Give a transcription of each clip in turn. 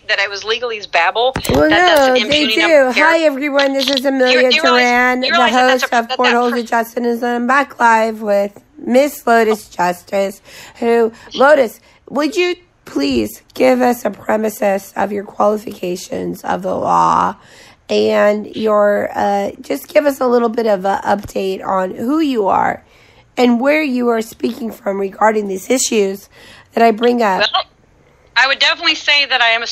that it was legalese babble. Well, that's no, they do. Hi, everyone. This is Amelia Duran, the host of Portals of Justice, and I'm back live with Miss Lotus Justice, Lotus, would you please give us a premises of your qualifications of the law and your, just give us a little bit of an update on who you are and where you are speaking from regarding these issues that I bring up. Well, I would definitely say that I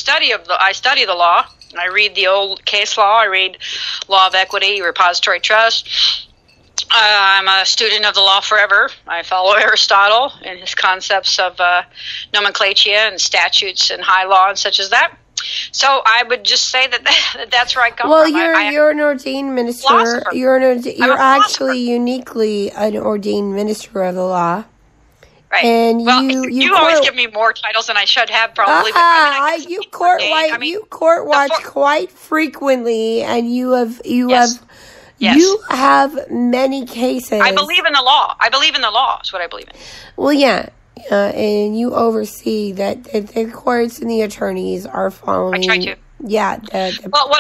study the law. I read the old case law. I read law of equity, repository trust. I'm a student of the law forever. I follow Aristotle and his concepts of nomenclature and statutes and high law and such as that. So I would just say that's where I come from. Well, you're an ordained minister. You're actually uniquely an ordained minister of the law. Right. And you always give me more titles than I should have, probably. You court watch quite frequently, and you have many cases. I believe in the law. I believe in the law. Is what I believe in. Well, yeah, and you oversee that the courts and the attorneys are following. I try to. Yeah. Well,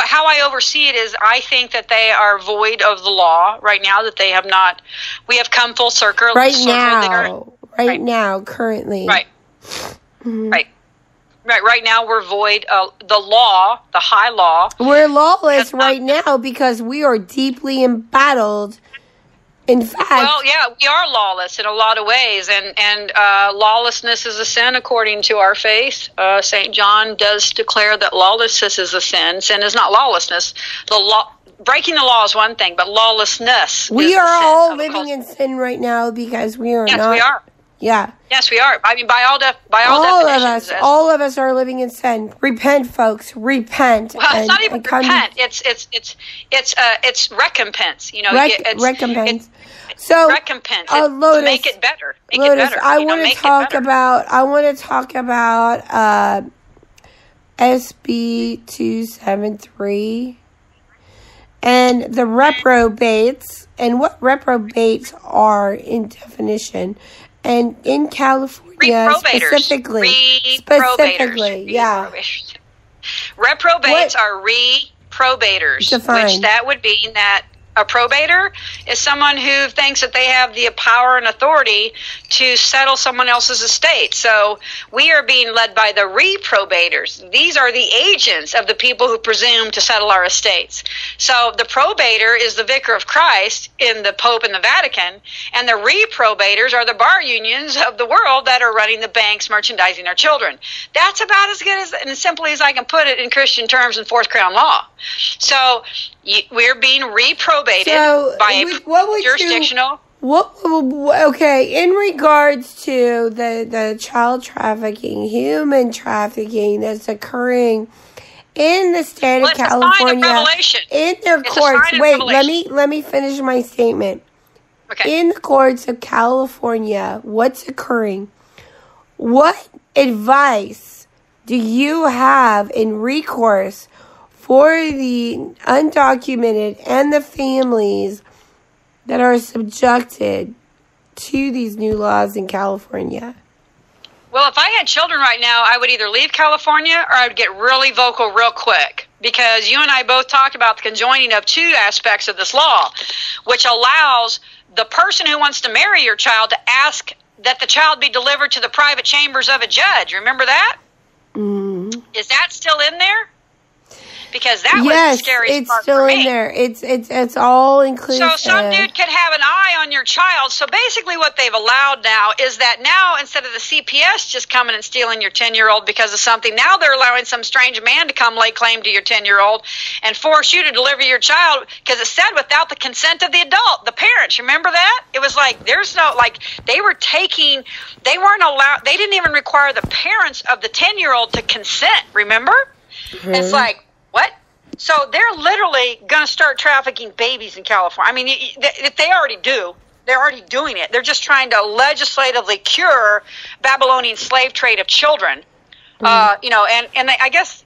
how I oversee it is I think that they are void of the law right now, that they have not. We have come full circle. Right now, currently. Right. Mm-hmm. Right. Right now, we're void of the law, the high law. We're lawless right now because we are deeply embattled. In fact, well, yeah, we are lawless in a lot of ways, and lawlessness is a sin according to our faith. St. John does declare that lawlessness is a sin. Sin is not lawlessness. Breaking the law is one thing, but lawlessness. We are all living in sin right now because we are not. Yes, we are. Yeah. Yes, we are. I mean, by all definitions. All of us are living in sin. Repent, folks. Repent. Well, it's not even repent. It's recompense. You know, recompense. So recompense. Lotus, make it better. Lotus, I want to talk about SB 273 and the reprobates and what reprobates are in definition. And in California, specifically, yeah. Reprobates are reprobators, which that would mean that a probator is someone who thinks that they have the power and authority to settle someone else's estate. So we are being led by the reprobators. These are the agents of the people who presume to settle our estates. So the probator is the vicar of Christ in the Pope and the Vatican, and the reprobators are the bar unions of the world that are running the banks, merchandising our children. That's about as good and simply as I can put it in Christian terms in Fourth Crown law. So we're being reprobated by a jurisdictional. Okay, in regards to the child trafficking, human trafficking that's occurring in the state of California, in their courts. Wait, let me finish my statement. Okay. In the courts of California, what's occurring? What advice do you have in recourse for the undocumented and the families that are subjected to these new laws in California? Well, if I had children right now, I would either leave California or I would get really vocal real quick, because you and I both talked about the conjoining of two aspects of this law, which allows the person who wants to marry your child to ask that the child be delivered to the private chambers of a judge. Remember that? Mm. Is that still in there? Because that was the scariest part for me. Yes, it's still in there. It's all inclusive. So some dude could have an eye on your child. So basically what they've allowed now is that now instead of the CPS just coming and stealing your 10-year-old because of something, now they're allowing some strange man to come lay claim to your 10-year-old and force you to deliver your child, because it said without the consent of the adult, the parents. Remember that? It was like there's no, like they weren't allowed, they didn't even require the parents of the 10-year-old to consent, remember? Mm-hmm. It's like, what? So they're literally going to start trafficking babies in California. I mean, if they already do, they're already doing it. They're just trying to legislatively cure Babylonian slave trade of children And I guess,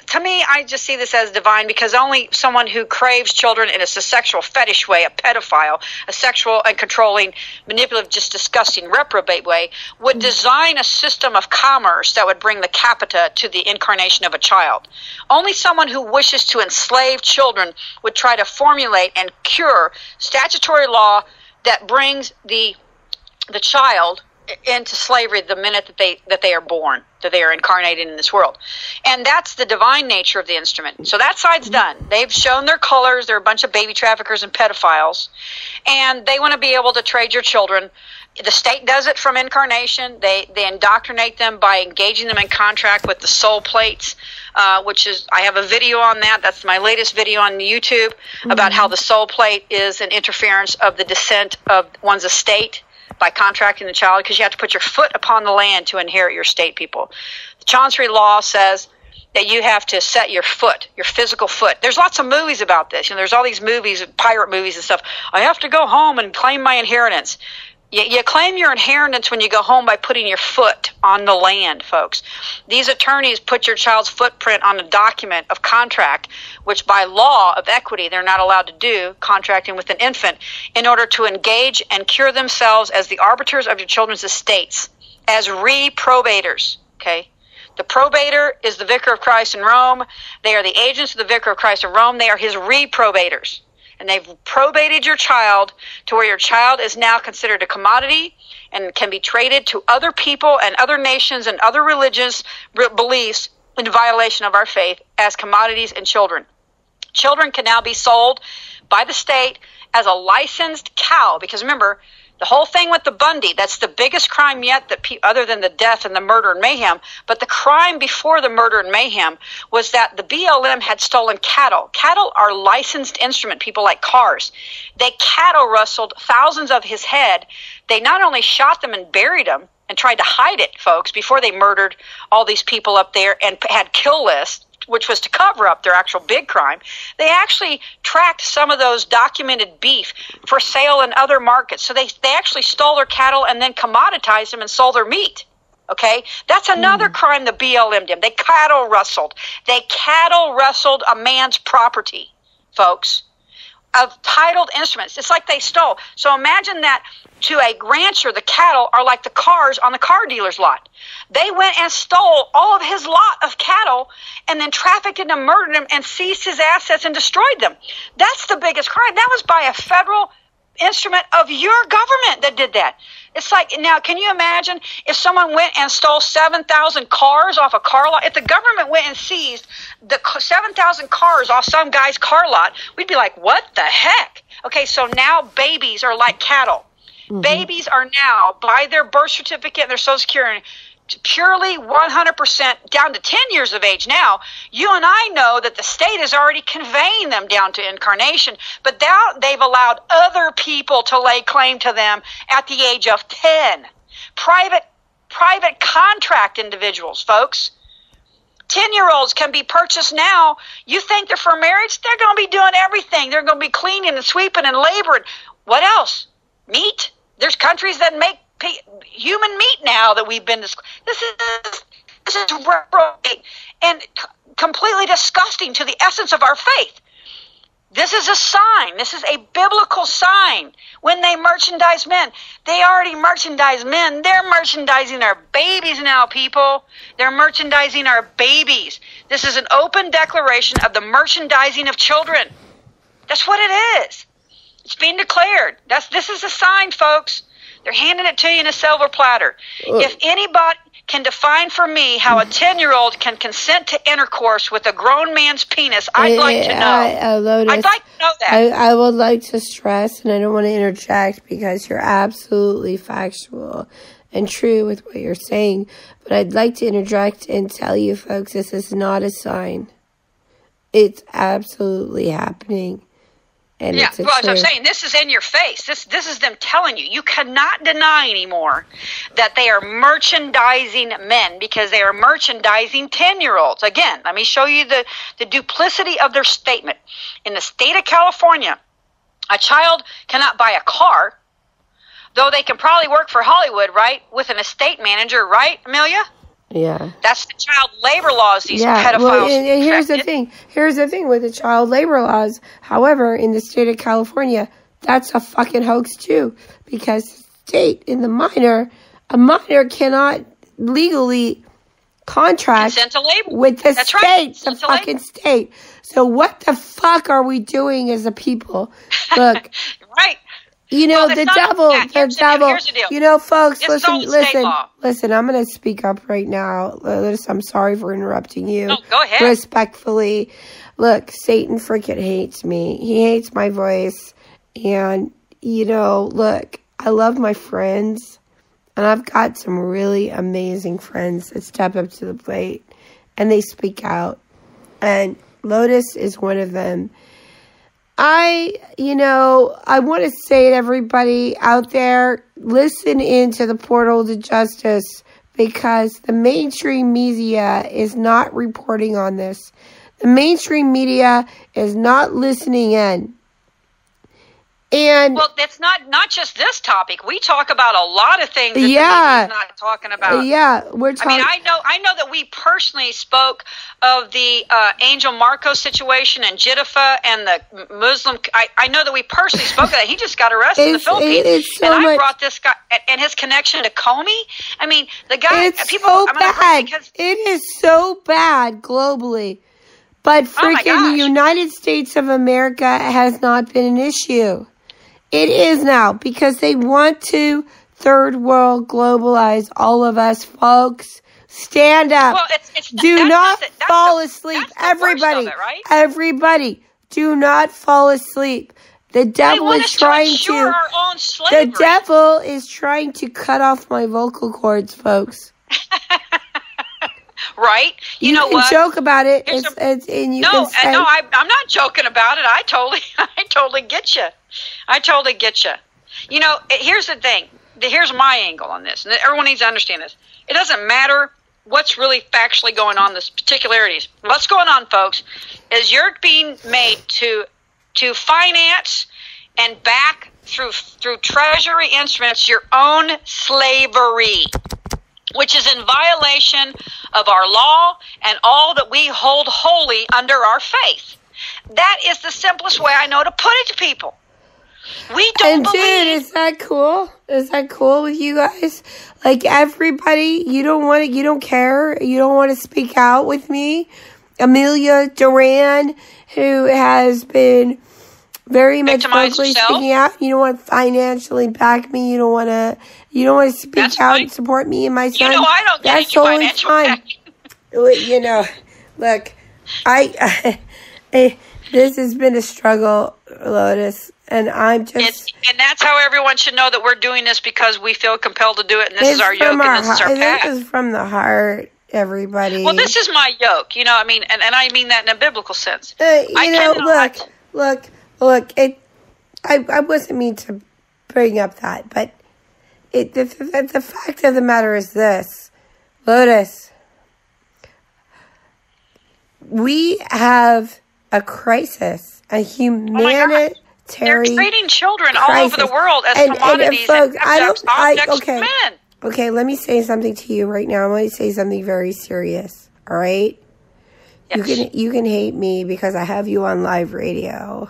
to me, I just see this as divine, because only someone who craves children in a sexual fetish way, a pedophile, a sexual and controlling, manipulative, just disgusting, reprobate way, would design a system of commerce that would bring the capita to the incarnation of a child. Only someone who wishes to enslave children would try to formulate and cure statutory law that brings the child into slavery the minute that they are born, that they are incarnated in this world. And that's the divine nature of the instrument. So that side's done. They've shown their colors. They're a bunch of baby traffickers and pedophiles, and they want to be able to trade your children. The state does it from incarnation. They indoctrinate them by engaging them in contract with the soul plates, which is, I have a video on that. That's my latest video on YouTube about how the soul plate is an interference of the descent of one's estate by contracting the child, because you have to put your foot upon the land to inherit your estate, people. The Chancery law says that you have to set your foot, your physical foot. There's lots of movies about this. There's all these movies, pirate movies and stuff. I have to go home and claim my inheritance. You claim your inheritance when you go home by putting your foot on the land, folks. These attorneys put your child's footprint on a document of contract, which by law of equity they're not allowed to do, contracting with an infant, in order to engage and cure themselves as the arbiters of your children's estates, as reprobators, okay? The probator is the vicar of Christ in Rome. They are the agents of the vicar of Christ in Rome. They are his reprobators. And they've probated your child to where your child is now considered a commodity and can be traded to other people and other nations and other religious beliefs in violation of our faith as commodities and children. Children can now be sold by the state as a licensed cow, because remember, the whole thing with the Bundy, that's the biggest crime yet, that other than the death and the murder and mayhem. But the crime before the murder and mayhem was that the BLM had stolen cattle. Cattle are licensed instrument, people, like cars. They cattle rustled thousands of his head. They not only shot them and buried them and tried to hide it, folks, before they murdered all these people up there and had kill lists, which was to cover up their actual big crime. They actually tracked some of those documented beef for sale in other markets. So they actually stole their cattle and then commoditized them and sold their meat. Okay? That's another crime the BLM did. They cattle rustled. They cattle rustled a man's property, folks, of titled instruments. It's like they stole. So imagine that to a rancher, the cattle are like the cars on the car dealer's lot. They went and stole all of his lot of cattle and then trafficked him and murdered him and seized his assets and destroyed them. That's the biggest crime. That was by a federal instrument of your government that did that. It's like, now, can you imagine if someone went and stole 7,000 cars off a car lot? If the government went and seized the 7,000 cars off some guy's car lot, we'd be like, what the heck? Okay, so now babies are like cattle. Mm-hmm. Babies are now, by their birth certificate and their Social Security, purely 100% down to 10 years of age now. You and I know that the state is already conveying them down to incarnation, but now they've allowed other people to lay claim to them at the age of 10. Private contract individuals, folks. 10-year-olds can be purchased now. You think they're for marriage? They're going to be doing everything. They're going to be cleaning and sweeping and laboring. What else? Meat? There's countries that make human meat now that we've been. This is reprobate and completely disgusting to the essence of our faith. This is a sign. This is a biblical sign. When they merchandise men, they already merchandise men. They're merchandising our babies now, people. They're merchandising our babies. This is an open declaration of the merchandising of children. That's what it is. It's being declared. This is a sign, folks. They're handing it to you in a silver platter. If anybody can define for me how a 10-year-old can consent to intercourse with a grown man's penis, I'd like to know. Lotus, I'd like to know that. I would like to stress, and I don't want to interject because you're absolutely factual and true with what you're saying, but I'd like to interject and tell you folks, this is not a sign. It's absolutely happening. And yeah, well, as I'm saying, this is in your face. This is them telling you. You cannot deny anymore that they are merchandising men because they are merchandising 10-year-olds. Again, let me show you the duplicity of their statement. In the state of California, a child cannot buy a car, though they can probably work for Hollywood, right, with an estate manager, right, Amelia? Yeah. That's the child labor laws these pedophiles. Well, and here's the thing. Here's the thing with the child labor laws. However, in the state of California, that's a fucking hoax too. Because state in a minor cannot legally contract with the state, right. The fucking state. So what the fuck are we doing as a people? Look. Right. You know, the devil, you know, folks, listen, I'm going to speak up right now. I'm sorry for interrupting you. No, go ahead. Respectfully. Look, Satan freaking hates me. He hates my voice. And, you know, look, I love my friends. And I've got some really amazing friends that step up to the plate. And they speak out. And Lotus is one of them. I want to say to everybody out there, listen into the portal to justice, because the mainstream media is not reporting on this. The mainstream media is not listening in. And well, it's not just this topic. We talk about a lot of things that the media is not talking about. We're talking. I mean, I know that we personally spoke of the Angel Marcos situation and Jiddifa and the Muslim. I know that we personally spoke of that. He just got arrested in the Philippines, I brought this guy and his connection to Comey. I mean, the guy. It's so bad. It is so bad globally, but freaking the United States of America has not been an issue. It is now, because they want to third world globalize all of us, folks. Stand up. Well, do not fall asleep. Everybody, everybody, do not fall asleep. The devil is trying to. The devil is trying to cut off my vocal cords, folks. Right? You know what? Joke about it. I'm not joking about it. I totally get you. I totally get you. You know, here's the thing. Here's my angle on this, and everyone needs to understand this. It doesn't matter what's really factually going on, the particularities. What's going on, folks, is you're being made to finance and back through treasury instruments your own slavery, which is in violation of our law and all that we hold holy under our faith. That is the simplest way I know to put it to people. We don't believe. Dude, is that cool? Is that cool with you guys? Like, everybody, you don't care. You don't want to speak out with me. Amelia Duran, who has been very much vocally speaking out. You don't want to financially back me. You don't want to speak out and support me and my son. You know, I don't get That's totally fine. You know, look, this has been a struggle, Lotus, and I'm just... And that's how everyone should know that we're doing this, because we feel compelled to do it, and this is our yoke, and this is our path. This is from the heart, everybody. Well, this is my yoke, you know, I mean, and I mean that in a biblical sense. Look, I wasn't mean to bring up that, but the fact of the matter is this, Lotus, we have a crisis, a humanitarian They're treating children all over the world as commodities and objects of men. Okay, let me say something to you right now. I'm going to say something very serious, all right? Yes. You can hate me because I have you on live radio,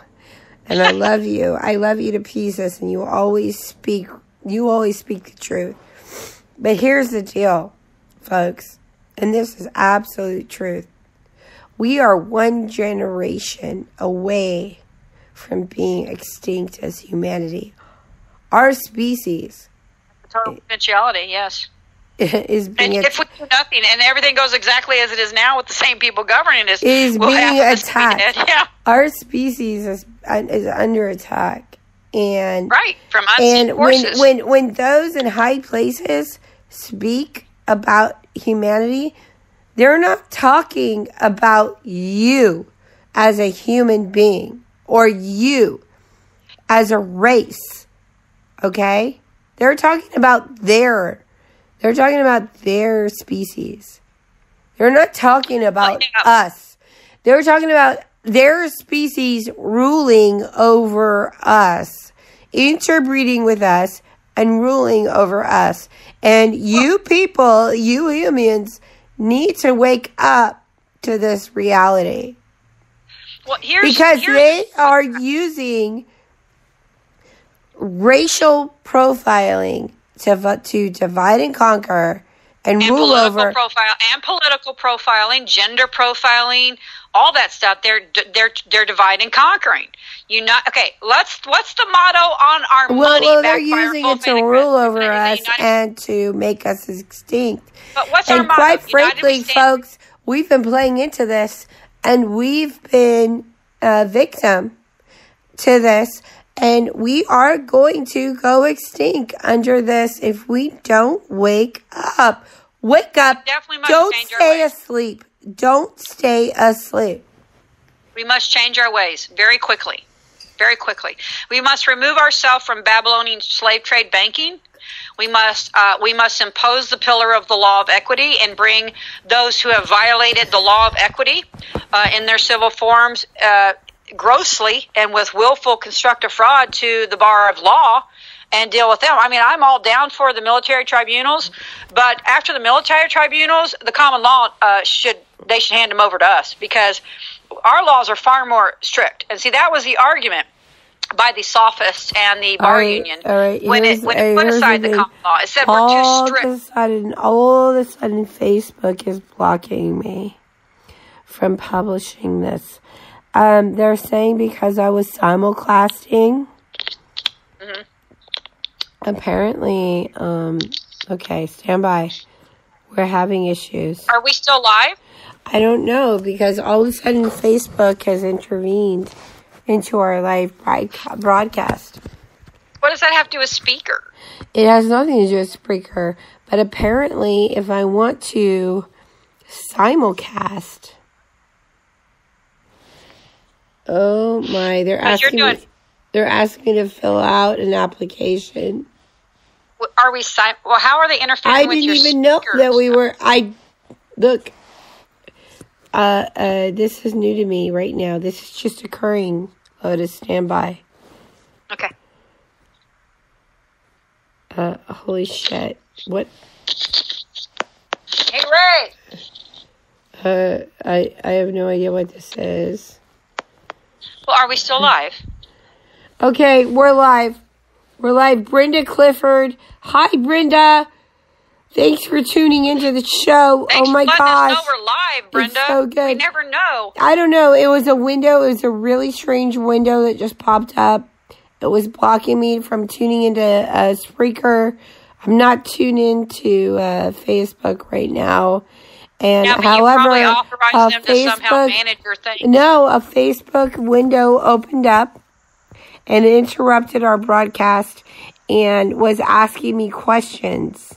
and I love you. I love you to pieces, and you always speak the truth. But here's the deal, folks, and this is absolute truth. We are one generation away from being extinct as humanity. Our species... Total potentiality, yes. Is being if we do nothing and everything goes exactly as it is now with the same people governing us, being attacked. Yeah. Our species is under attack. And from unseen forces. When those in high places speak about humanity, they're not talking about you as a human being or you as a race, okay? They're talking about their species. They're not talking about us. They're talking about their species ruling over us, interbreeding with us, and ruling over us. And you people, you humans, need to wake up to this reality. Well, because they are using racial profiling to divide and conquer and rule over. Political profiling, gender profiling, all that stuff. They're divide and conquering. What's the motto on our money? Well, they're using it to rule over us and to make us extinct. But what's our motto? Quite frankly, folks, we've been playing into this, and we've been a victim to this, and we are going to go extinct under this if we don't wake up. Wake up. Don't stay asleep. Don't stay asleep. We must change our ways very quickly. Very quickly. We must remove ourselves from Babylonian slave trade banking. We must impose the pillar of the law of equity and bring those who have violated the law of equity in their civil forms grossly and with willful constructive fraud to the bar of law and deal with them. I mean, I'm all down for the military tribunals, but after the military tribunals, the common law should hand them over to us, because our laws are far more strict. And see, that was the argument by the sophists and the bar union when it put aside the common law. It said we're too strict. All of a sudden, Facebook is blocking me from publishing this. They're saying because I was simulcasting. Mm-hmm. Apparently, okay, stand by. We're having issues. Are we still live? I don't know, because all of a sudden Facebook has intervened into our live broadcast. What does that have to do with speaker? It has nothing to do with speaker, but apparently if I want to simulcast, oh my, they're asking me to fill out an application. Are we well, how are they interfering with your I didn't even know that we were. Look. This is new to me right now. This is just occurring. Lotus, stand by. Okay. Holy shit. What? Hey, Ray! I have no idea what this is. Well, are we still live? Okay, we're live. We're live. Brenda Clifford. Hi, Brenda. Thanks for tuning into the show. Thanks oh my gosh. Us know we're live, Brenda. It's so good. We never know. I don't know. It was a window. It was a really strange window that just popped up. It was blocking me from tuning into Spreaker. I'm not tuned into Facebook right now. And yeah, but however, you probably authorized them to somehow manage your thing. No, a Facebook window opened up and it interrupted our broadcast and was asking me questions.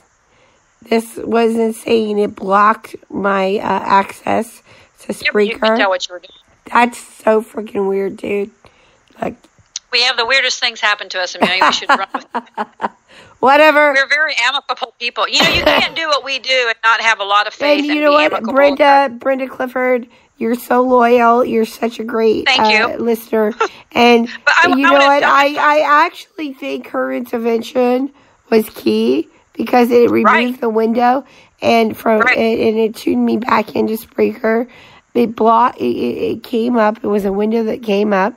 This was insane. It blocked my access to Spreaker. You can tell what you were doing. That's so freaking weird, dude. Like, we have the weirdest things happen to us, Amelia. We should run with it. Whatever. We're very amicable people. You know, you can't do what we do and not have a lot of faith. And you know what, Brenda Clifford, you're so loyal. You're such a great listener. And you know what? I actually think her intervention was key because it removed the window and and it tuned me back into Spreaker. It came up. It was a window that came up,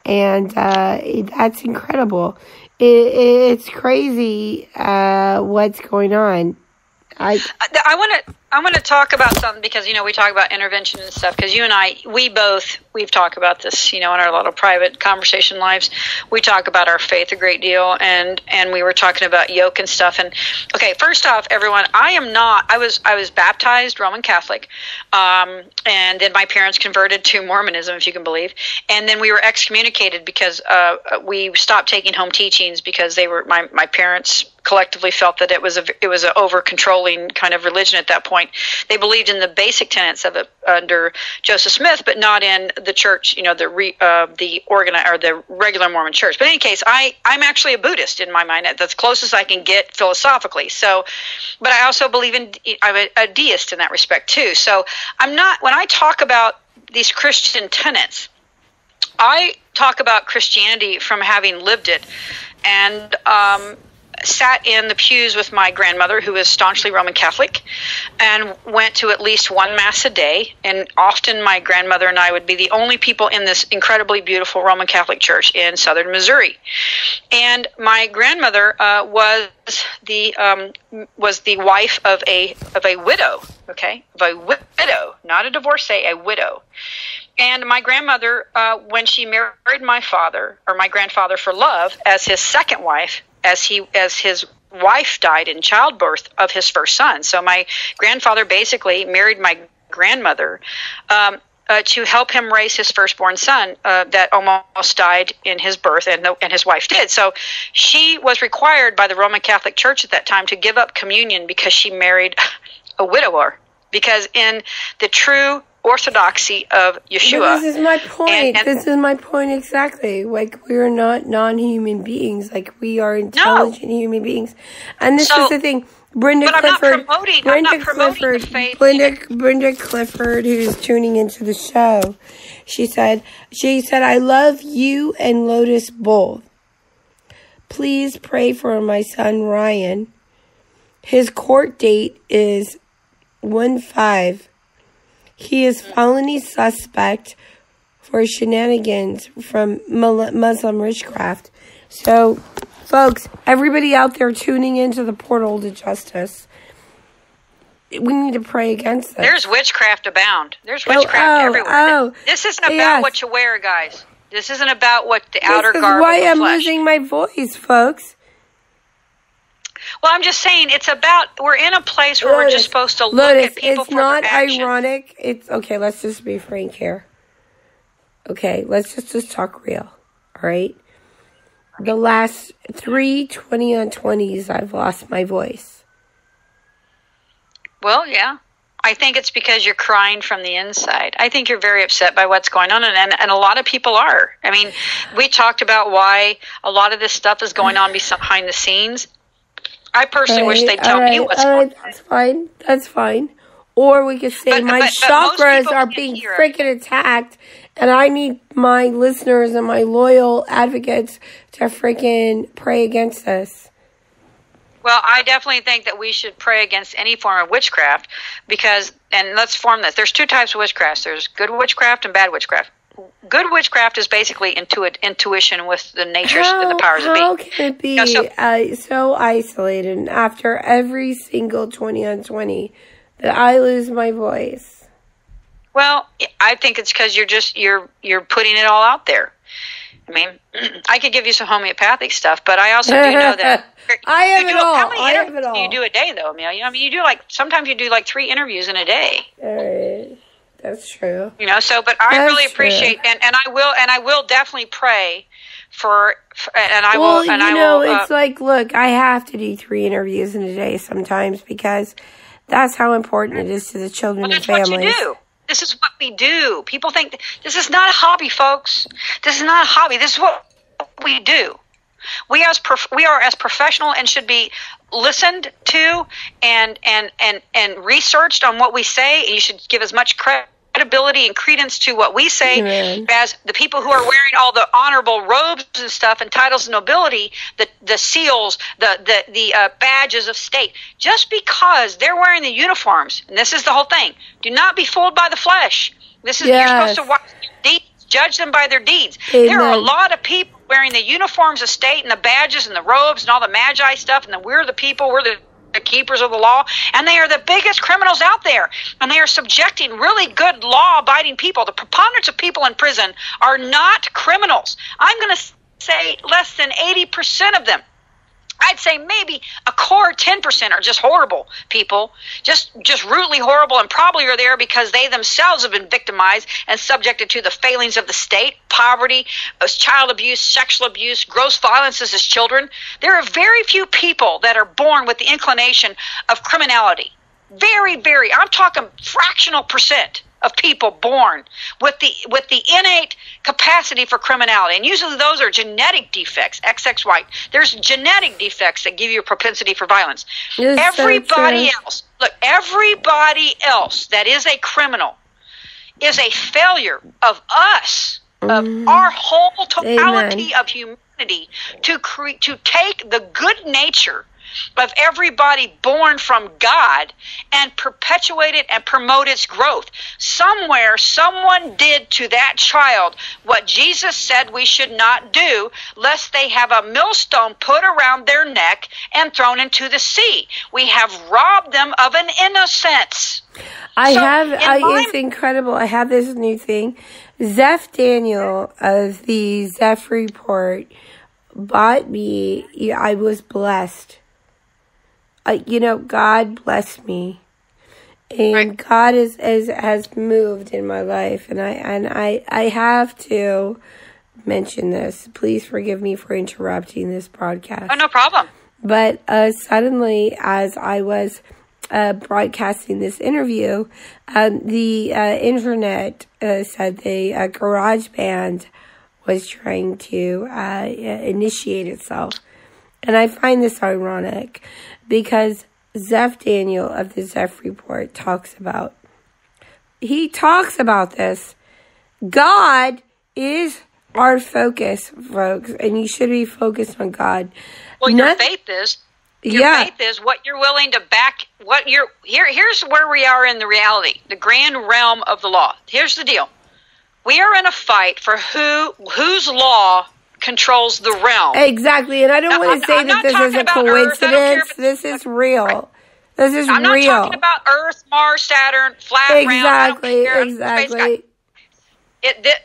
and that's incredible. It's crazy what's going on. I want to talk about something because, you know, we talk about intervention and stuff because you and I, we've talked about this, you know, in our little private conversation lives. We talk about our faith a great deal, and we were talking about yoke and stuff. And okay, first off, everyone, I was baptized Roman Catholic, and then my parents converted to Mormonism, if you can believe, and then we were excommunicated because we stopped taking home teachings because they were my parents collectively felt that it was a over controlling kind of religion at that point. They believed in the basic tenets of it under Joseph Smith, but not in the church, you know, the regular Mormon church. But in any case, I'm actually a Buddhist in my mind. That's the closest I can get philosophically. So, but I also believe I'm a deist in that respect too. So I'm not, when I talk about these Christian tenets, I talk about Christianity from having lived it. And sat in the pews with my grandmother, who is staunchly Roman Catholic, and went to at least one Mass a day. And often my grandmother and I would be the only people in this incredibly beautiful Roman Catholic church in southern Missouri. And my grandmother was the wife of a widow, okay, of a widow, not a divorcee, a widow. And my grandmother, when she married my father, or my grandfather, for love as his second wife, as his wife died in childbirth of his first son. So my grandfather basically married my grandmother to help him raise his firstborn son that almost died in his birth, and his wife did. So she was required by the Roman Catholic Church at that time to give up communion because she married a widower. Because in the true orthodoxy of Yeshua. But this is my point. This is my point exactly. Like, we are not non-human beings. Like, we are intelligent human beings. And this is the thing. Brenda Clifford, Brenda Clifford, who's tuning into the show, she said, I love you and Lotus both. Please pray for my son Ryan. His court date is 1/5. He is felony suspect for shenanigans from Muslim witchcraft. So, folks, everybody out there tuning into the portal to justice, we need to pray against this. There's witchcraft abound. There's witchcraft everywhere. This isn't about what you wear, guys. This isn't about what the outer garb of the flesh. This is why I'm losing my voice, folks. Well, I'm just saying, it's about, we're in a place where we're just supposed to look at people for their actions. It's not ironic. It's, okay, let's just be frank here. Okay, let's just talk real, all right? The last 3 20-on-20s, I've lost my voice. Well, yeah. I think it's because you're crying from the inside. I think you're very upset by what's going on, and a lot of people are. I mean, we talked about why a lot of this stuff is going on behind the scenes. I personally wish they'd tell me what's going on. That's fine. Or we could say my chakras are being freaking attacked, and I need my listeners and my loyal advocates to freaking pray against this. Well, I definitely think that we should pray against any form of witchcraft because, and let's form this. There's 2 types of witchcraft. There's good witchcraft and bad witchcraft. Good witchcraft is basically intuition with the natures and the powers of being. How can it be so isolated after every single 20-on-20 that I lose my voice? Well, I think it's because you're putting it all out there. I mean, I could give you some homeopathic stuff, but I also do know that I have it all. How many interviews do you do a day, though, Amelia? I mean, sometimes you do 3 interviews in a day. All right. That's true. But I really appreciate, and I will definitely pray for, and I will, and I will. It's like, look, I have to do 3 interviews in a day sometimes because that's how important it is to the children and families. What you do. This is what we do. People think this is not a hobby, folks. This is not a hobby. This is what we do. We are as professional and should be listened to and researched on what we say. You should give as much credibility and credence to what we say as the people who are wearing all the honorable robes and stuff and titles of nobility, the seals, the badges of state. Just because they're wearing the uniforms, and this is the whole thing, do not be fooled by the flesh. You're supposed to watch their deeds, judge them by their deeds. Amen. There are a lot of people wearing the uniforms of state and the badges and the robes and all the magi stuff, and we're the people, we're the keepers of the law, and they are the biggest criminals out there, and they are subjecting really good law-abiding people. The preponderance of people in prison are not criminals. I'm going to say less than 80% of them. I'd say maybe a core 10% are just horrible people, just rudely horrible, and probably are there because they themselves have been victimized and subjected to the failings of the state, poverty, child abuse, sexual abuse, gross violences as children. There are very few people that are born with the inclination of criminality. Very, very, I'm talking fractional percent of people born with the innate capacity for criminality. And usually those are genetic defects, XXY. There's genetic defects that give you a propensity for violence. Everybody else that is a criminal is a failure of us, of our whole totality of humanity. opportunity to take the good nature of everybody born from God and perpetuate it and promote its growth. Somewhere, someone did to that child what Jesus said we should not do, lest they have a millstone put around their neck and thrown into the sea. We have robbed them of an innocence. It's incredible. I have this new thing. Zeph Daniel of the Zeph Report bought me. I was blessed. God blessed me, and right. God has moved in my life, and I have to mention this. Please forgive me for interrupting this broadcast. Oh, no problem. But suddenly, as I was broadcasting this interview, the internet said the garage band was trying to initiate itself. And I find this ironic because Zeph Daniel of the Zeph Report talks about this. God is our focus, folks, and you should be focused on God. Well, your faith is what you're willing to back. Here's where we are in the reality, the grand realm of the law. Here's the deal: we are in a fight for whose law controls the realm. Exactly, and I don't want to say that this is a coincidence. This is real. Right. This is real. I'm not talking about Earth, Mars, Saturn, flat, round. Exactly.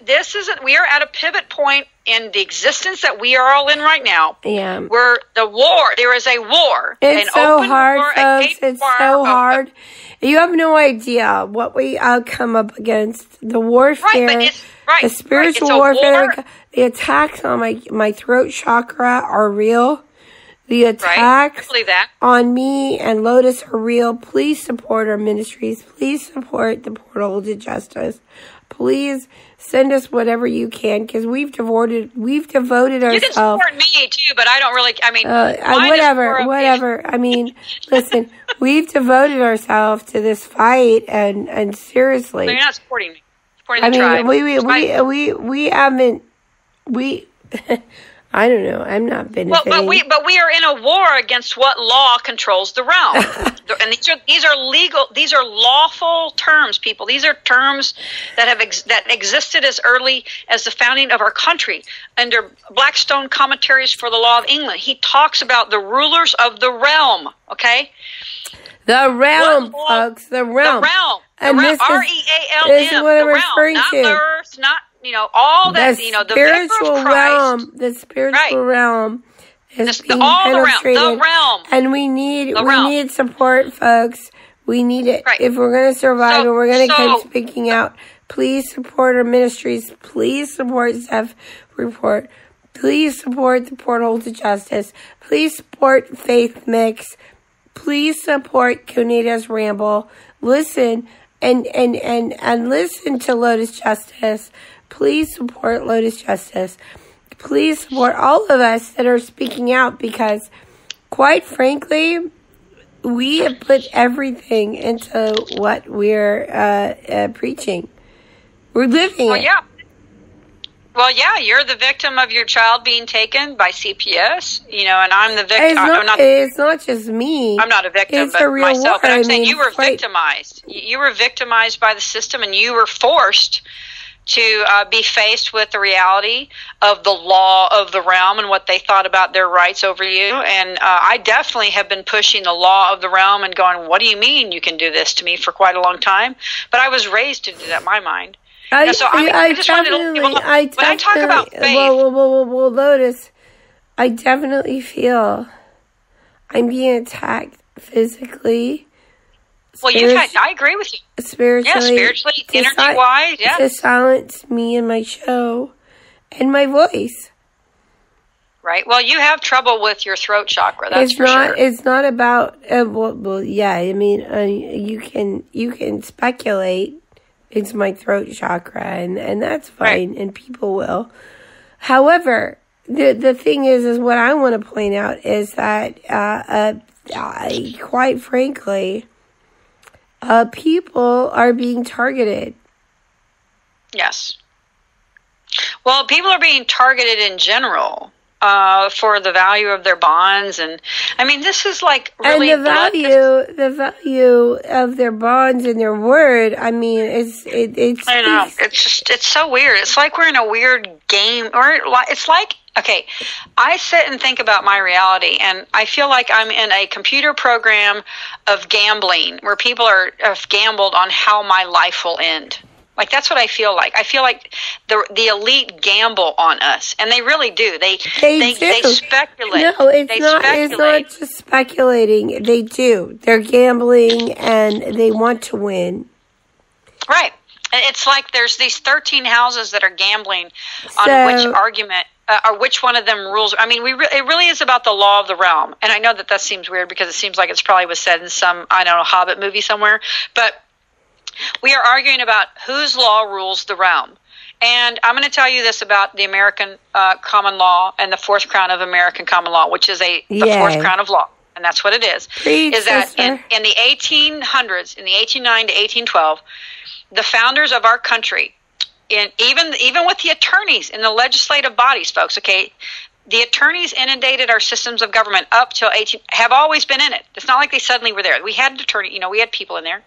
This isn't. We are at a pivot point in the existence that we are all in right now. Yeah. Where the war, there is a war. It's so hard, folks. It's so hard. You have no idea what we come up against. The warfare, the spiritual warfare, the attacks on my throat chakra are real. The attacks on me and Lotus are real. Please support our ministries. Please support the Portal to Justice. Please send us whatever you can, because we've devoted ourselves. You can support me too, but I don't really. I mean, whatever. I mean, listen, we've devoted ourselves to this fight, and seriously, so you're not supporting me. Supporting the tribe. We haven't. I don't know. I'm not benefiting. Well, but we are in a war against what law controls the realm, and these are legal. These are lawful terms, people. These are terms that existed as early as the founding of our country. Under Blackstone Commentaries for the Law of England, he talks about the rulers of the realm. Okay, the realm, folks. The realm. The realm. And this REALM. This is what I'm referring not to. The earth, not. All that, the spiritual realm, the spiritual realm is being penetrated, the realm, and we need support, folks. We need it if we're going to survive, and we're going to keep speaking out. Please support our ministries. Please support Zeph Report. Please support the Portal to Justice. Please support Faith Mix. Please support Kunita's Ramble. Listen and listen to Lotus Justice. Please support Lotus Justice. Please support all of us that are speaking out, because, quite frankly, we have put everything into what we're preaching. We're living it. Well, yeah, you're the victim of your child being taken by CPS, and I'm the victim. It's not just me. I'm not a victim, it's a real myself. War. But I'm saying you were victimized. You were victimized by the system, and you were forced to be faced with the reality of the law of the realm and what they thought about their rights over you. And I definitely have been pushing the law of the realm and going, what do you mean you can do this to me, for quite a long time? But I was raised to do that in my mind. I definitely, when I talk about faith. Well, Lotus, I definitely feel I'm being attacked physically. Well, I agree with you. Spiritually, energy-wise, to silence me and my show and my voice. Right. Well, you have trouble with your throat chakra. That's for sure. It's not about. I mean, you can speculate. It's my throat chakra, and that's fine, and people will. However, the thing is what I want to point out is that, quite frankly, people are being targeted. Yes. Well, people are being targeted in general. for the value of their bonds. And I mean, this is like really and the value of their bonds and their word. I mean, it's I know, it's so weird. It's like we're in a weird game, or it's like, okay, I sit and think about my reality, and I feel like I'm in a computer program of gambling where people have gambled on how my life will end. Like, that's what I feel like. I feel like the elite gamble on us, and they really do. They speculate. No, it's not just speculating. They do. They're gambling, and they want to win. Right. It's like there's these 13 houses that are gambling on which argument or which one of them rules. I mean, it really is about the law of the realm. And I know that seems weird because it seems like it's probably was said in some, I don't know, Hobbit movie somewhere, but we are arguing about whose law rules the realm. And I'm going to tell you this about the American common law and the fourth crown of American common law, which is the fourth crown of law. And that's what it is. Is that in the 1800s, in the 1809 to 1812, the founders of our country, even with the attorneys in the legislative bodies, folks, okay, the attorneys inundated our systems of government up till have always been in it. It's not like they suddenly were there. We had an attorney, we had people in there.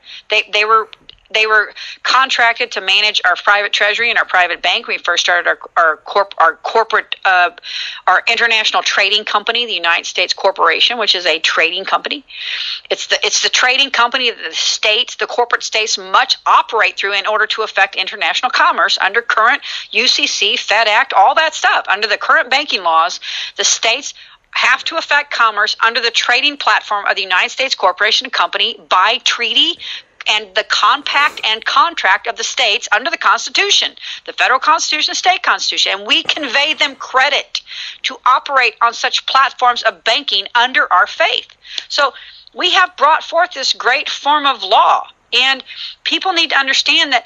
They were contracted to manage our private treasury and our private bank. We first started our corporate, our international trading company, the United States Corporation, which is a trading company. It's the trading company that the corporate states must operate through in order to affect international commerce under current UCC, Fed Act, all that stuff. Under the current banking laws, the states have to affect commerce under the trading platform of the United States Corporation Company by treaty and the compact and contract of the states under the Constitution, the federal Constitution, the state Constitution, and we convey them credit to operate on such platforms of banking under our faith. So we have brought forth this great form of law, and people need to understand that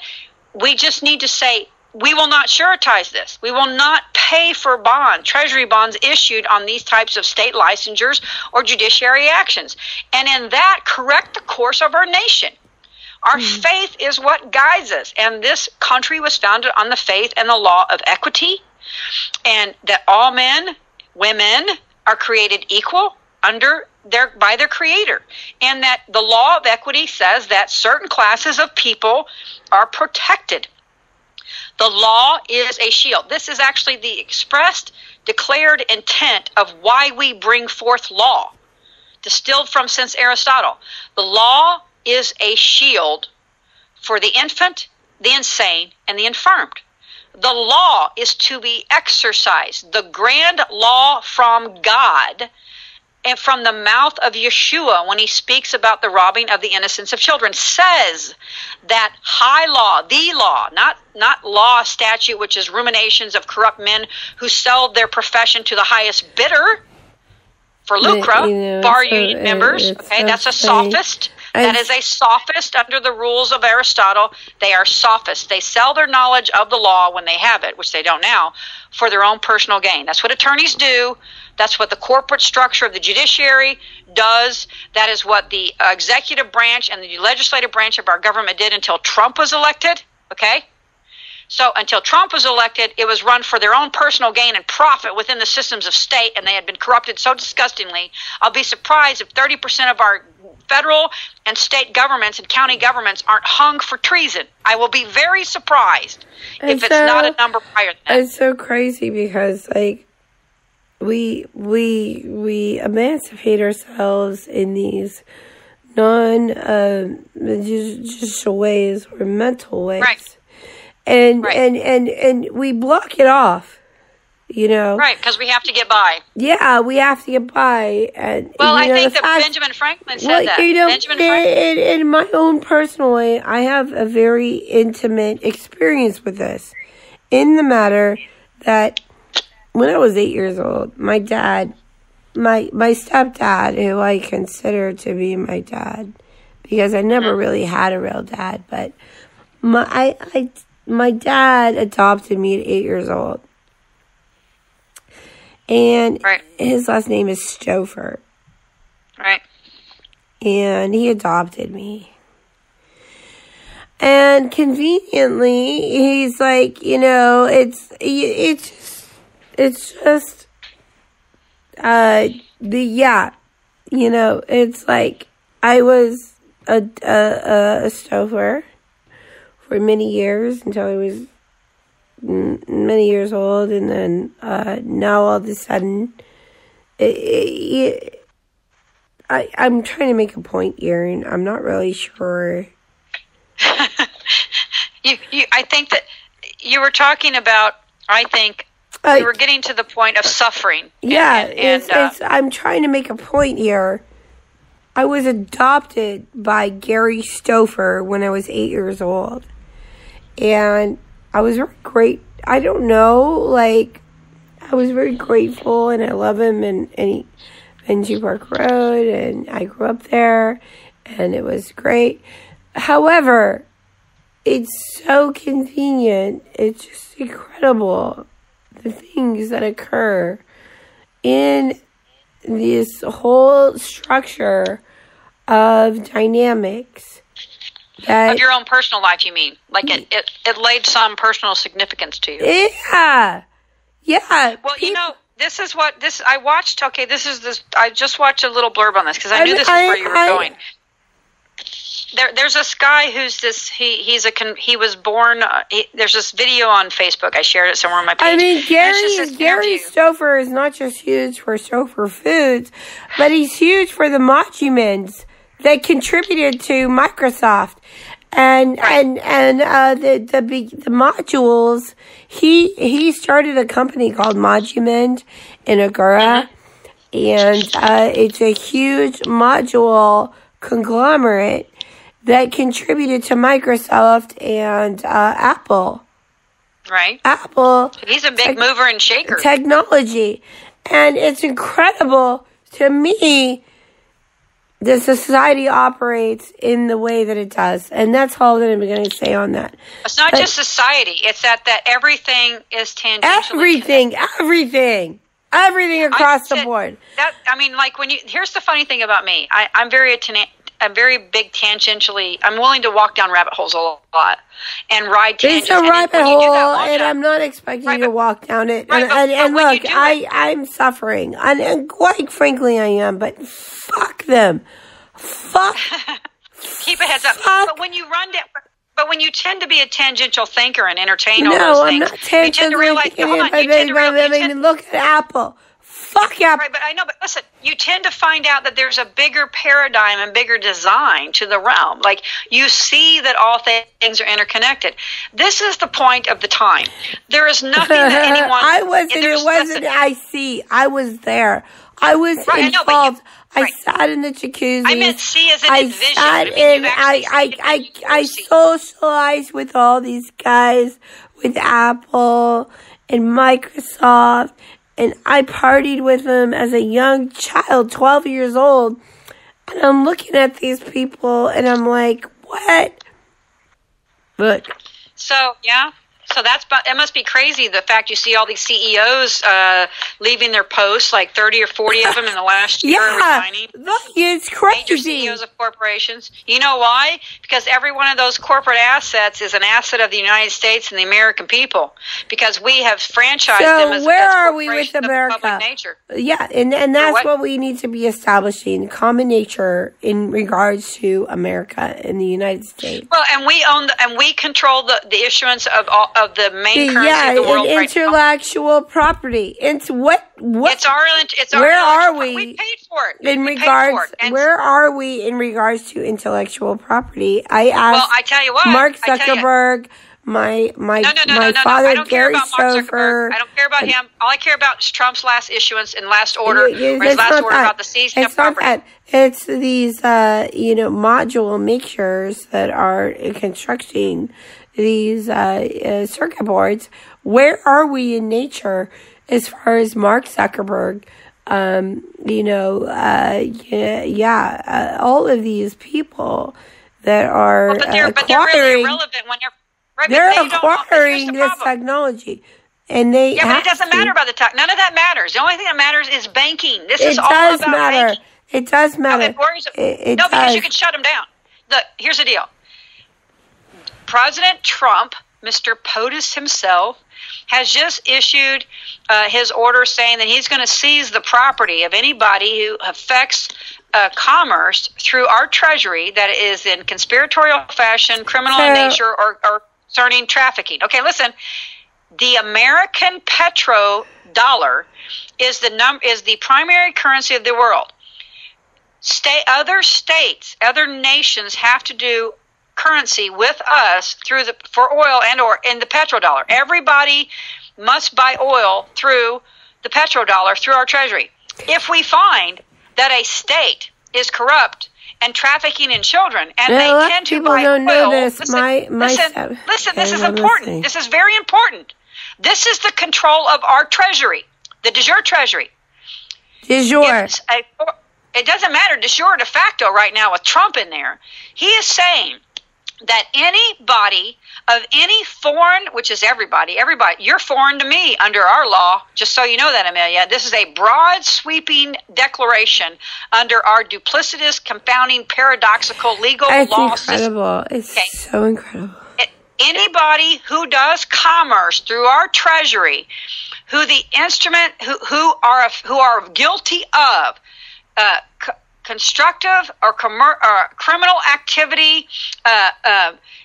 we just need to say, we will not suretize this. We will not pay for treasury bonds issued on these types of state licensures or judiciary actions, and in that correct the course of our nation. Our faith is what guides us, and this country was founded on the faith and the law of equity, and that all men, women are created equal by their Creator, and that the law of equity says that certain classes of people are protected. The law is a shield. This is actually the expressed, declared intent of why we bring forth law, distilled from since Aristotle. The law is a shield for the infant, the insane, and the infirmed. The law is to be exercised. The grand law from God and from the mouth of Yeshua, when he speaks about the robbing of the innocence of children, says that high law, the law, not law, statute, which is ruminations of corrupt men who sell their profession to the highest bidder for lucre, bar union members. Okay, that's a sophist. That is a sophist under the rules of Aristotle. They are sophists. They sell their knowledge of the law when they have it, which they don't now, for their own personal gain. That's what attorneys do. That's what the corporate structure of the judiciary does. That is what the executive branch and the legislative branch of our government did until Trump was elected. Okay? So until Trump was elected, it was run for their own personal gain and profit within the systems of state, and they had been corrupted so disgustingly. I'll be surprised if 30% of our federal and state governments and county governments aren't hung for treason. I will be very surprised if it's not a number higher than that. It's so crazy because, we emancipate ourselves in these non-judicial ways or mental ways. Right. And we block it off, Right, because we have to get by. Yeah, we have to get by. And, I think that Benjamin Franklin said that. Benjamin Franklin. In my own personal way, I have a very intimate experience with this. In the matter that when I was 8 years old, my dad, my stepdad, who I consider to be my dad, because I never really had a real dad, but my dad adopted me at 8 years old. And his last name is Stouffer. Right. And he adopted me. And conveniently, he's like, it's just it's like I was a stover for many years until I was many years old, and then now all of a sudden, I'm trying to make a point here, and I'm not really sure. I think that you were talking about. I think we were getting to the point of suffering. I'm trying to make a point here. I was adopted by Gary Stouffer when I was 8 years old. And I was very great. I don't know, I was very grateful, and I love him, and Benji Park Road, and I grew up there, and it was great. However, it's so convenient. It's just incredible, the things that occur in this whole structure of dynamics. Of your own personal life, you mean? Like it laid some personal significance to you. Yeah. Well, this is what I watched. Okay, I just watched a little blurb on this because I knew this is where you were going. There's this guy who's this. He was born. There's this video on Facebook. I shared it somewhere on my page. I mean, Gary Stouffer is not just huge for Stouffer Foods, but he's huge for the Machimans that contributed to Microsoft and the modules. He started a company called Modument in Agora, and it's a huge module conglomerate that contributed to Microsoft and Apple. Right. Apple. He's a big mover and shaker. Technology. And it's incredible to me the society operates in the way that it does. And that's all that I'm going to say on that. It's not just society. It's that everything is tangentially Everything across the board. Here's the funny thing about me. I'm very big tangentially. I'm willing to walk down rabbit holes a lot and ride tangents. It's a rabbit hole, and I'm not expecting you to walk down it. And look, I'm suffering, and quite frankly, I am. But fuck them. Fuck. Keep a heads up. But when you run down. But when you tend to be a tangential thinker and entertain all those things, you tend to realize. Look at Apple. Fuck Apple. Right, but I know. But listen, you tend to find out that there's a bigger paradigm and bigger design to the realm. Like you see that all things are interconnected. This is the point of the time. There is nothing that anyone. I was there. I was involved. I sat in the jacuzzi. I meant see as in envision. I socialized with all these guys, with Apple and Microsoft, and I partied with them as a young child, 12 years old. And I'm looking at these people, and I'm like, what? Look. So, yeah. So it must be crazy, the fact you see all these CEOs leaving their posts, like 30 or 40 of them in the last year resigning. It's crazy. Major CEOs of corporations. You know why? Because every one of those corporate assets is an asset of the United States and the American people. Because we have franchised them as where are we with America? Public nature. Yeah, and that's what we need to be establishing, common nature in regards to America in the United States. Well, and we own and we control the issuance of the main currency of the world right now. Intellectual property. It's what? It's our. Where are we? We paid for it. Where are we in regards to intellectual property? I asked. Well, I tell you what. Mark Zuckerberg. My father, Gary Stouffer. I don't care about him. All I care about is Trump's last issuance and last order, or his last order about the seizing of property. It's these, module mixtures that are constructing these circuit boards. Where are we in nature as far as Mark Zuckerberg? All of these people that are they're really irrelevant when they're acquiring this technology. And but it doesn't matter about the tech. None of that matters. The only thing that matters is banking. This is all about banking. It does matter. Because you can shut them down. Look, here's the deal. President Trump Mr. POTUS himself, has just issued his order saying that he's going to seize the property of anybody who affects commerce through our treasury that is in conspiratorial fashion, criminal in nature, or concerning trafficking. Okay, listen. The American petrodollar is the primary currency of the world. Other states, other nations have to do currency with us for oil or in the petrodollar. Everybody must buy oil through the petrodollar through our treasury. If we find that a state is corrupt and trafficking in children, and they tend to buy oil. Listen, this is important. This is very important. This is the control of our treasury, the de jure treasury. De jure. It doesn't matter, de jure, de facto right now with Trump in there. He is saying that anybody of any foreign, which is everybody, you're foreign to me under our law, just so you know that, Amelia. This is a broad, sweeping declaration under our duplicitous, confounding, paradoxical legal law system. It's so incredible. Anybody who does commerce through our treasury, who are guilty of constructive or criminal activity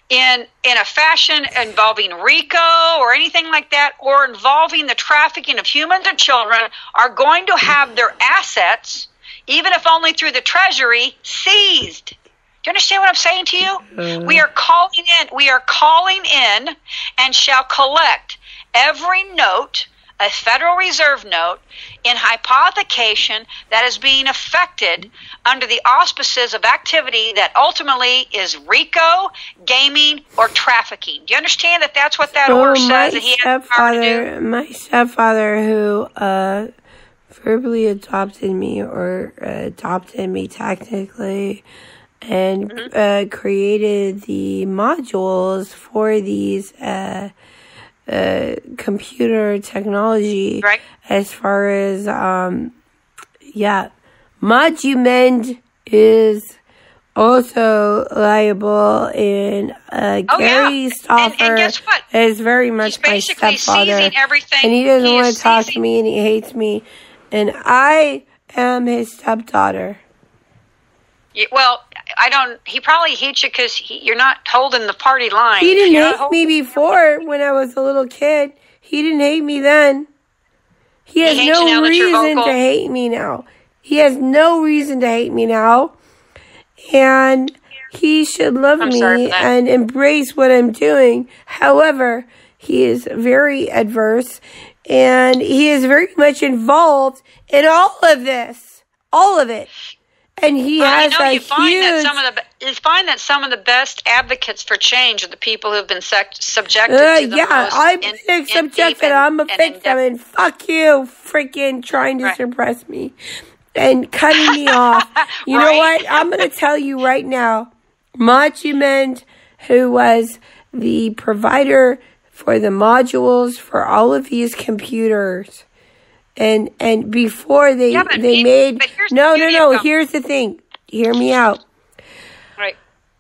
in a fashion involving RICO or anything like that, or involving the trafficking of humans or children, are going to have their assets, even if only through the treasury, seized. Do you understand what I'm saying to you? We are calling in and shall collect every note, a Federal Reserve note, in hypothecation that is being affected under the auspices of activity that ultimately is RICO, gaming, or trafficking. Do you understand that that's what that order says that he has the power to do? My stepfather, who verbally adopted me, or adopted me technically, and created the modules for these computer technology, right? As far as Modument is also liable, and Gary Stauffer and guess what? is very much my stepfather, and he doesn't want to talk to me, and he hates me, and I am his stepdaughter. Well, he probably hates you because you're not holding the party line. He didn't hate me before when I was a little kid. He didn't hate me then. He has no reason to hate me now. He has no reason to hate me now. And he should love me and embrace what I'm doing. However, he is very adverse, and he is very much involved in all of this. All of it. And he has you find that some of the best advocates for change are the people who have been subjected to the most. I've been subjected. I'm a victim, and fuck you, freaking trying to suppress me and cutting me off. You know what? I'm going to tell you right now, Modument, who was the provider for the modules for all of these computers, and before they made here's the thing. Hear me out. Right.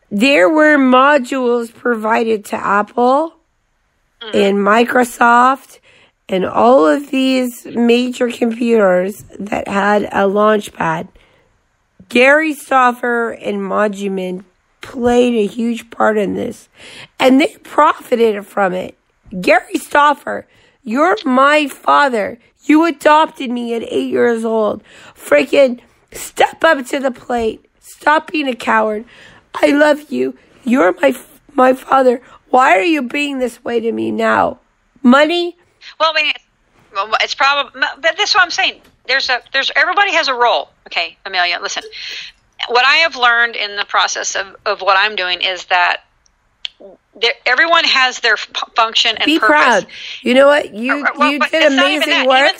There were modules provided to Apple and Microsoft and all of these major computers that had a launch pad. Gary Stauffer and Modument played a huge part in this, and they profited from it. Gary Stauffer, you're my father. You adopted me at 8 years old. Freaking step up to the plate. Stop being a coward. I love you. You're my father. Why are you being this way to me now? Money? Well, I mean, it's probably, but that's what I'm saying. Everybody has a role. Okay, Amelia, listen. What I have learned in the process of what I'm doing is that everyone has their function and purpose. Be proud. You know what? You did amazing work.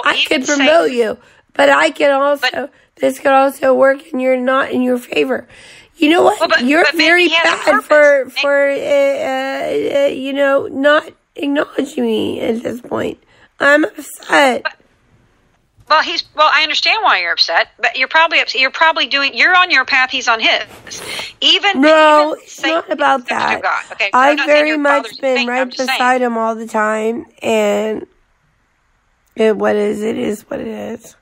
I could promote you, but I can also. This could also work in your favor. You know what? You're very bad for not acknowledging me at this point. I'm upset. Well, I understand why you're upset, but you're probably upset. You're on your path, he's on his. No, it's not about that. Okay, so I've very much been right beside him all the time, and it is what it is.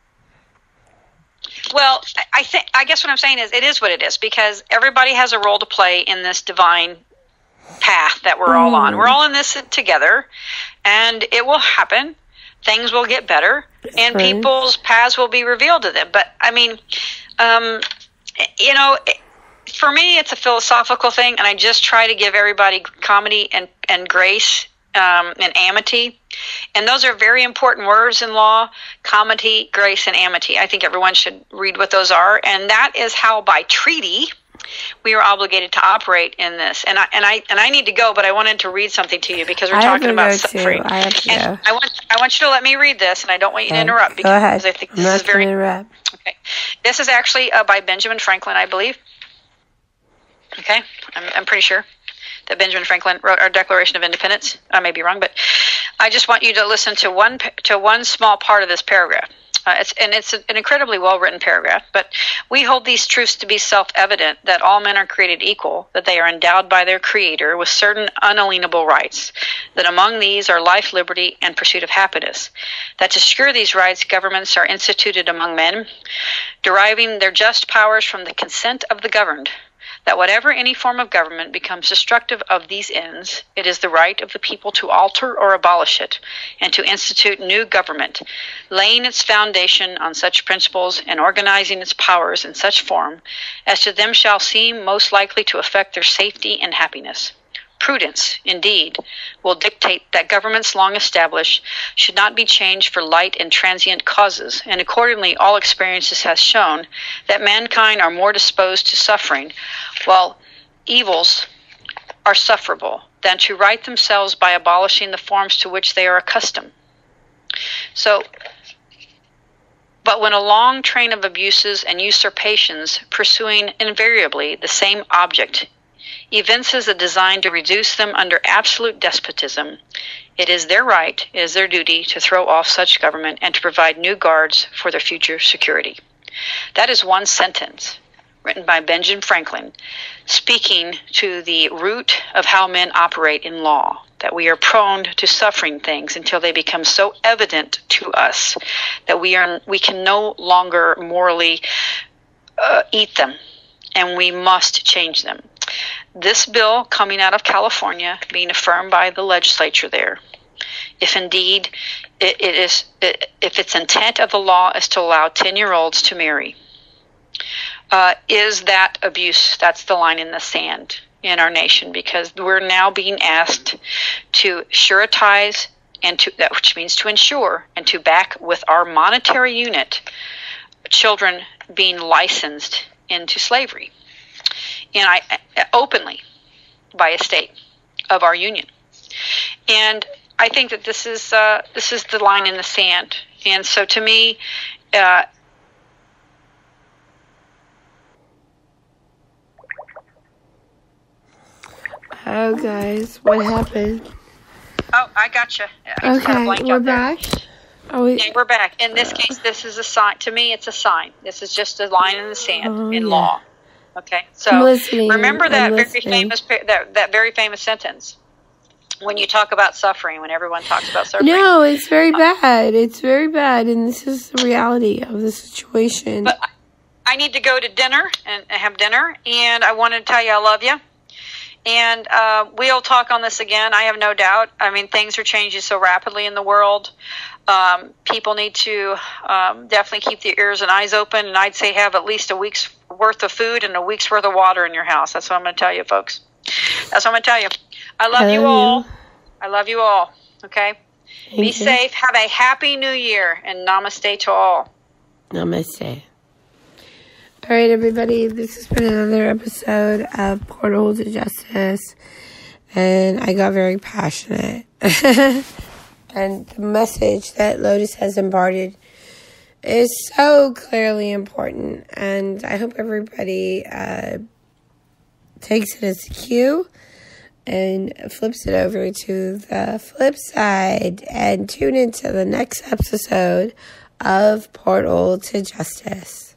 Well, I guess what I'm saying is it is what it is, because everybody has a role to play in this divine path that we're all on. We're all in this together, and it will happen. Things will get better, and people's paths will be revealed to them. But, I mean, for me, it's a philosophical thing, and I just try to give everybody comedy and grace and amity. And those are very important words in law: comity, grace, and amity. I think everyone should read what those are. And that is how, by treaty, we are obligated to operate in this. And I need to go, but I wanted to read something to you because we're talking about suffering. I want you to let me read this, and I don't want you to interrupt, because I think this is very interrupt. Okay. This is actually by Benjamin Franklin, I believe. Okay, I'm pretty sure that Benjamin Franklin wrote our Declaration of Independence. I may be wrong, but I just want you to listen to one small part of this paragraph. It's an incredibly well-written paragraph, but we hold these truths to be self-evident, that all men are created equal, that they are endowed by their Creator with certain unalienable rights, that among these are life, liberty, and pursuit of happiness, that to secure these rights, governments are instituted among men, deriving their just powers from the consent of the governed, that whatever any form of government becomes destructive of these ends, it is the right of the people to alter or abolish it, and to institute new government, laying its foundation on such principles and organizing its powers in such form as to them shall seem most likely to affect their safety and happiness. Prudence, indeed, will dictate that governments long established should not be changed for light and transient causes, and accordingly all experiences has shown that mankind are more disposed to suffering, while evils are sufferable, than to right themselves by abolishing the forms to which they are accustomed. But when a long train of abuses and usurpations, pursuing invariably the same object, evinces a design to reduce them under absolute despotism, it is their right, it is their duty to throw off such government and to provide new guards for their future security. That is one sentence written by Benjamin Franklin, speaking to the root of how men operate in law, that we are prone to suffering things until they become so evident to us that we can no longer morally eat them, and we must change them. This bill coming out of California, being affirmed by the legislature there, if indeed if its intent of the law is to allow 10-year-olds to marry, is that abuse? That's the line in the sand in our nation, because we're now being asked to suretize, which means to ensure and to back with our monetary unit children being licensed into slavery, and openly by a state of our union. And I think that this is the line in the sand. And so to me, oh, guys, what happened? Oh, I gotcha. Okay, we're back. We're back. In this case, this is a sign. To me, it's a sign. This is just a line in the sand in law. Okay, so remember that very famous sentence when you talk about suffering. When everyone talks about suffering, no, it's very bad. It's very bad, and this is the reality of the situation. But I need to go to dinner and have dinner, and I want to tell you I love you. And we'll talk on this again. I have no doubt. I mean, things are changing so rapidly in the world. People need to definitely keep their ears and eyes open, and I'd say have at least a week's worth of food and a week's worth of water in your house. That's what I'm going to tell you, folks. That's what I'm going to tell you. I love you all. I love you all. Okay? Be safe. Have a happy new year, and namaste to all. Namaste. All right, everybody. This has been another episode of Portals of Justice, and I got very passionate. And the message that Lotus has imparted is so clearly important, and I hope everybody takes it as a cue and flips it over to the flip side and tune into the next episode of Portal to Justice.